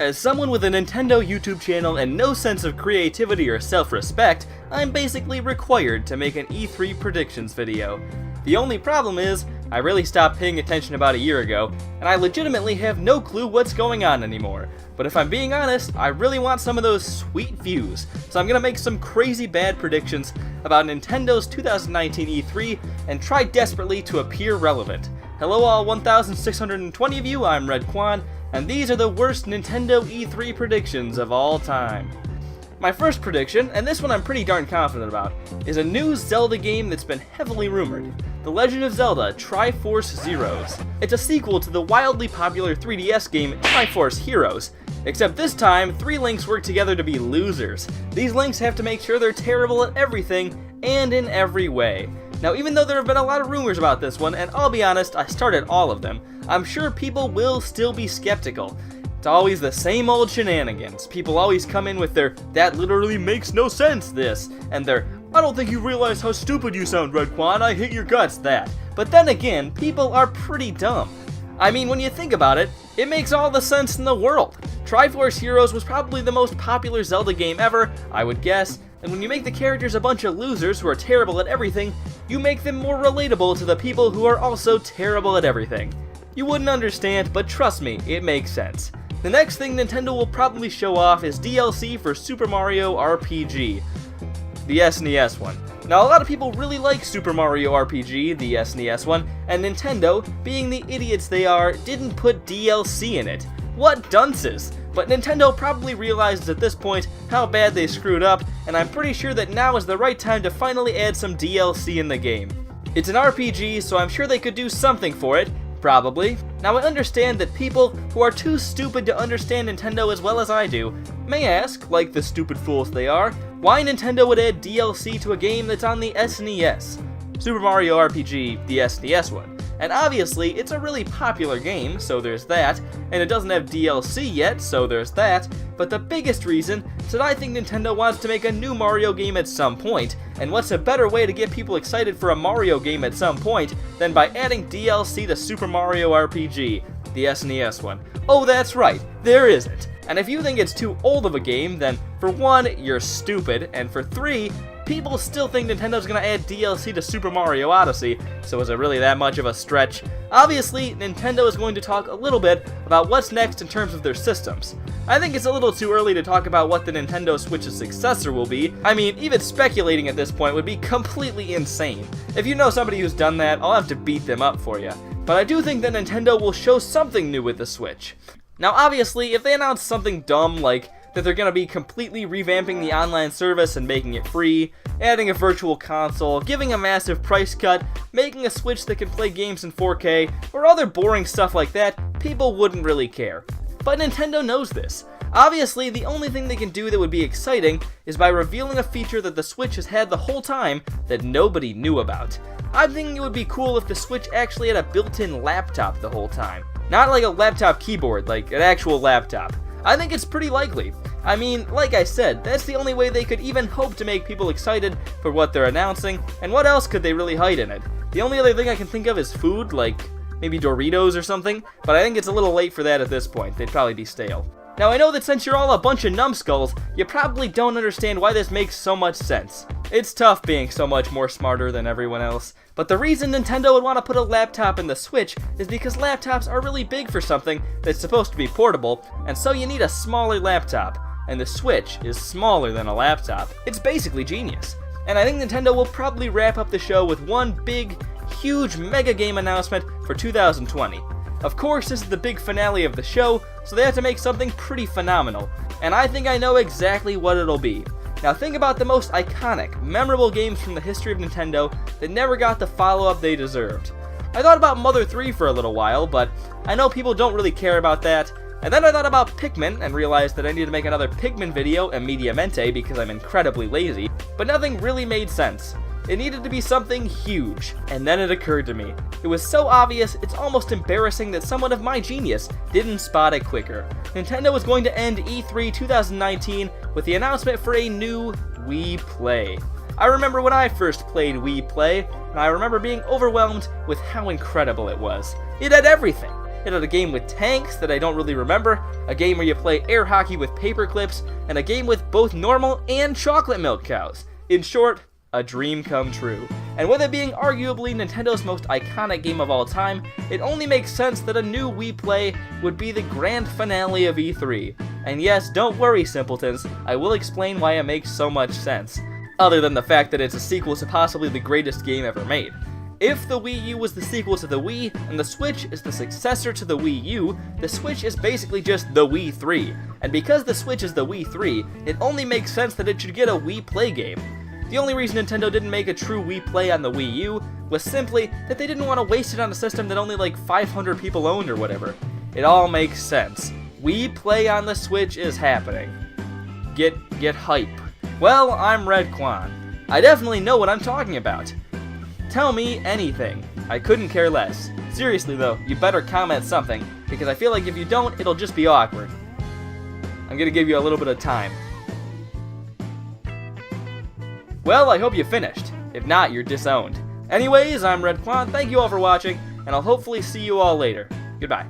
As someone with a Nintendo YouTube channel and no sense of creativity or self-respect, I'm basically required to make an E3 predictions video. The only problem is, I really stopped paying attention about a year ago, and I legitimately have no clue what's going on anymore. But if I'm being honest, I really want some of those sweet views, so I'm gonna make some crazy bad predictions about Nintendo's 2019 E3 and try desperately to appear relevant. Hello all 1,620 of you, I'm Redkwan, and these are the worst Nintendo E3 predictions of all time. My first prediction, and this one I'm pretty darn confident about, is a new Zelda game that's been heavily rumored. The Legend of Zelda Triforce Heroes. It's a sequel to the wildly popular 3DS game Triforce Heroes, except this time, 3 Links work together to be losers. These Links have to make sure they're terrible at everything, and in every way. Now, even though there have been a lot of rumors about this one, and I'll be honest, I started all of them, I'm sure people will still be skeptical. It's always the same old shenanigans. People always come in with their, "that literally makes no sense," this, and their, "I don't think you realize how stupid you sound, Redkwan, I hate your guts," that. But then again, people are pretty dumb. I mean, when you think about it, it makes all the sense in the world. Triforce Heroes was probably the most popular Zelda game ever, I would guess, and when you make the characters a bunch of losers who are terrible at everything, you make them more relatable to the people who are also terrible at everything. You wouldn't understand, but trust me, it makes sense. The next thing Nintendo will probably show off is DLC for Super Mario RPG, the SNES one. Now, a lot of people really like Super Mario RPG, the SNES one, and Nintendo, being the idiots they are, didn't put DLC in it. What dunces! But Nintendo probably realizes at this point how bad they screwed up, and I'm pretty sure that now is the right time to finally add some DLC in the game. It's an RPG, so I'm sure they could do something for it. Probably. Now, I understand that people who are too stupid to understand Nintendo as well as I do may ask, like the stupid fools they are, why Nintendo would add DLC to a game that's on the SNES. Super Mario RPG, the SNES one. And obviously, it's a really popular game, so there's that, and it doesn't have DLC yet, so there's that, but the biggest reason is that I think Nintendo wants to make a new Mario game at some point, and what's a better way to get people excited for a Mario game at some point than by adding DLC to Super Mario RPG, the SNES one. Oh, that's right, there isn't. And if you think it's too old of a game, then for 1, you're stupid, and for 3, people still think Nintendo's gonna add DLC to Super Mario Odyssey, so is it really that much of a stretch? Obviously, Nintendo is going to talk a little bit about what's next in terms of their systems. I think it's a little too early to talk about what the Nintendo Switch's successor will be. I mean, even speculating at this point would be completely insane. If you know somebody who's done that, I'll have to beat them up for you. But I do think that Nintendo will show something new with the Switch. Now, obviously, if they announce something dumb like that they're going to be completely revamping the online service and making it free, adding a virtual console, giving a massive price cut, making a Switch that can play games in 4K, or other boring stuff like that, people wouldn't really care. But Nintendo knows this. Obviously, the only thing they can do that would be exciting is by revealing a feature that the Switch has had the whole time that nobody knew about. I'm thinking it would be cool if the Switch actually had a built-in laptop the whole time. Not like a laptop keyboard, like an actual laptop. I think it's pretty likely. I mean, like I said, that's the only way they could even hope to make people excited for what they're announcing, and what else could they really hide in it? The only other thing I can think of is food, like maybe Doritos or something, but I think it's a little late for that at this point. They'd probably be stale. Now, I know that since you're all a bunch of numbskulls, you probably don't understand why this makes so much sense. It's tough being so much more smarter than everyone else, but the reason Nintendo would want to put a laptop in the Switch is because laptops are really big for something that's supposed to be portable, and so you need a smaller laptop, and the Switch is smaller than a laptop. It's basically genius. And I think Nintendo will probably wrap up the show with one big, huge mega game announcement for 2020. Of course, this is the big finale of the show, so they have to make something pretty phenomenal, and I think I know exactly what it'll be. Now think about the most iconic, memorable games from the history of Nintendo that never got the follow-up they deserved. I thought about Mother 3 for a little while, but I know people don't really care about that, and then I thought about Pikmin and realized that I need to make another Pikmin video immediatamente because I'm incredibly lazy, but nothing really made sense. It needed to be something huge, and then it occurred to me. It was so obvious, it's almost embarrassing that someone of my genius didn't spot it quicker. Nintendo was going to end E3 2019 with the announcement for a new Wii Play. I remember when I first played Wii Play, and I remember being overwhelmed with how incredible it was. It had everything. It had a game with tanks that I don't really remember, a game where you play air hockey with paper clips, and a game with both normal and chocolate milk cows. In short, a dream come true. And with it being arguably Nintendo's most iconic game of all time, it only makes sense that a new Wii Play would be the grand finale of E3. And yes, don't worry simpletons, I will explain why it makes so much sense. Other than the fact that it's a sequel to possibly the greatest game ever made. If the Wii U was the sequel to the Wii, and the Switch is the successor to the Wii U, the Switch is basically just the Wii 3. And because the Switch is the Wii 3, it only makes sense that it should get a Wii Play game. The only reason Nintendo didn't make a true Wii Play on the Wii U was simply that they didn't want to waste it on a system that only like 500 people owned or whatever. It all makes sense. Wii Play on the Switch is happening. Get hype. Well, I'm Redkwan. I definitely know what I'm talking about. Tell me anything. I couldn't care less. Seriously though, you better comment something, because I feel like if you don't, it'll just be awkward. I'm gonna give you a little bit of time. Well, I hope you finished. If not, you're disowned. Anyways, I'm Redkwan, thank you all for watching, and I'll hopefully see you all later. Goodbye.